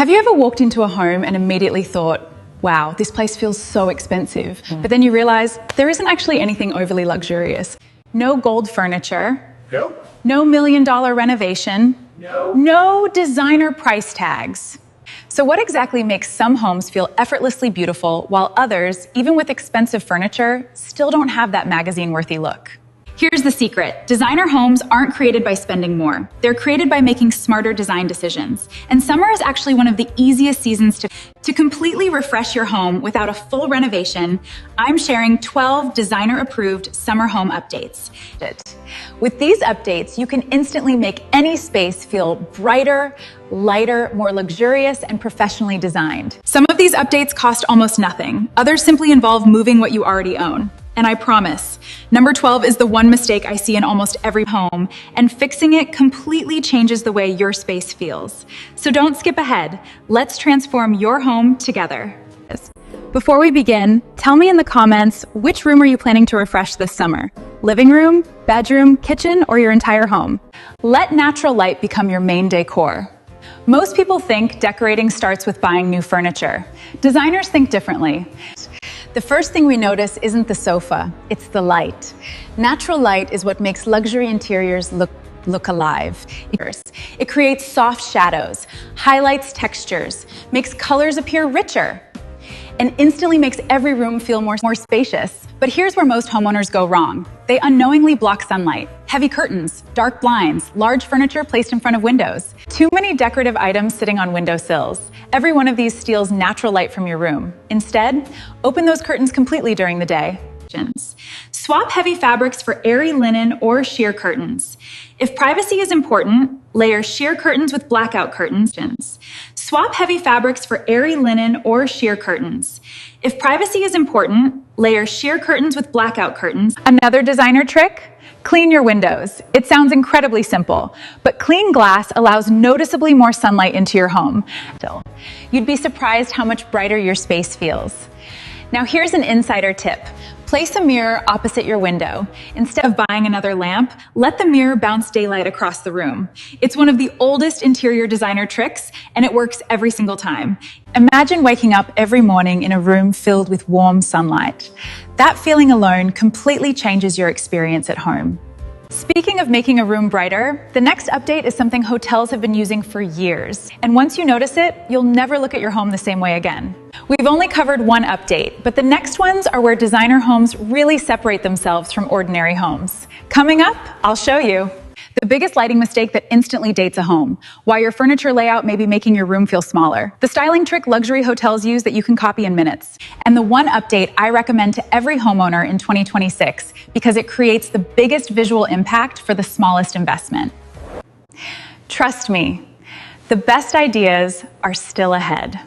Have you ever walked into a home and immediately thought, wow, this place feels so expensive, but then you realize there isn't actually anything overly luxurious? No gold furniture. Nope. No $1 million renovation. No. No designer price tags. So what exactly makes some homes feel effortlessly beautiful while others, even with expensive furniture, still don't have that magazine-worthy look? Here's the secret. Designer homes aren't created by spending more. They're created by making smarter design decisions. And summer is actually one of the easiest seasons to completely refresh your home without a full renovation. I'm sharing 12 designer-approved summer home updates. With these updates, you can instantly make any space feel brighter, lighter, more luxurious, and professionally designed. Some of these updates cost almost nothing. Others simply involve moving what you already own. And I promise, number 12 is the one mistake I see in almost every home, and fixing it completely changes the way your space feels. So don't skip ahead. Let's transform your home together. Before we begin, tell me in the comments, which room are you planning to refresh this summer? Living room, bedroom, kitchen, or your entire home? Let natural light become your main decor. Most people think decorating starts with buying new furniture. Designers think differently. The first thing we notice isn't the sofa, it's the light. Natural light is what makes luxury interiors look alive. It creates soft shadows, highlights textures, makes colors appear richer, and instantly makes every room feel more spacious. But here's where most homeowners go wrong. They unknowingly block sunlight. Heavy curtains, dark blinds, large furniture placed in front of windows. Too many decorative items sitting on windowsills. Every one of these steals natural light from your room. Instead, open those curtains completely during the day. Swap heavy fabrics for airy linen or sheer curtains. If privacy is important, layer sheer curtains with blackout curtains. Swap heavy fabrics for airy linen or sheer curtains. If privacy is important, layer sheer curtains with blackout curtains. Another designer trick? Clean your windows. It sounds incredibly simple, but clean glass allows noticeably more sunlight into your home. You'd be surprised how much brighter your space feels. Now here's an insider tip. Place a mirror opposite your window. Instead of buying another lamp, let the mirror bounce daylight across the room. It's one of the oldest interior designer tricks, and it works every single time. Imagine waking up every morning in a room filled with warm sunlight. That feeling alone completely changes your experience at home. Speaking of making a room brighter, the next update is something hotels have been using for years. And once you notice it, you'll never look at your home the same way again. We've only covered one update, but the next ones are where designer homes really separate themselves from ordinary homes. Coming up, I'll show you. The biggest lighting mistake that instantly dates a home. Why your furniture layout may be making your room feel smaller. The styling trick luxury hotels use that you can copy in minutes. And the one update I recommend to every homeowner in 2026 because it creates the biggest visual impact for the smallest investment. Trust me, the best ideas are still ahead.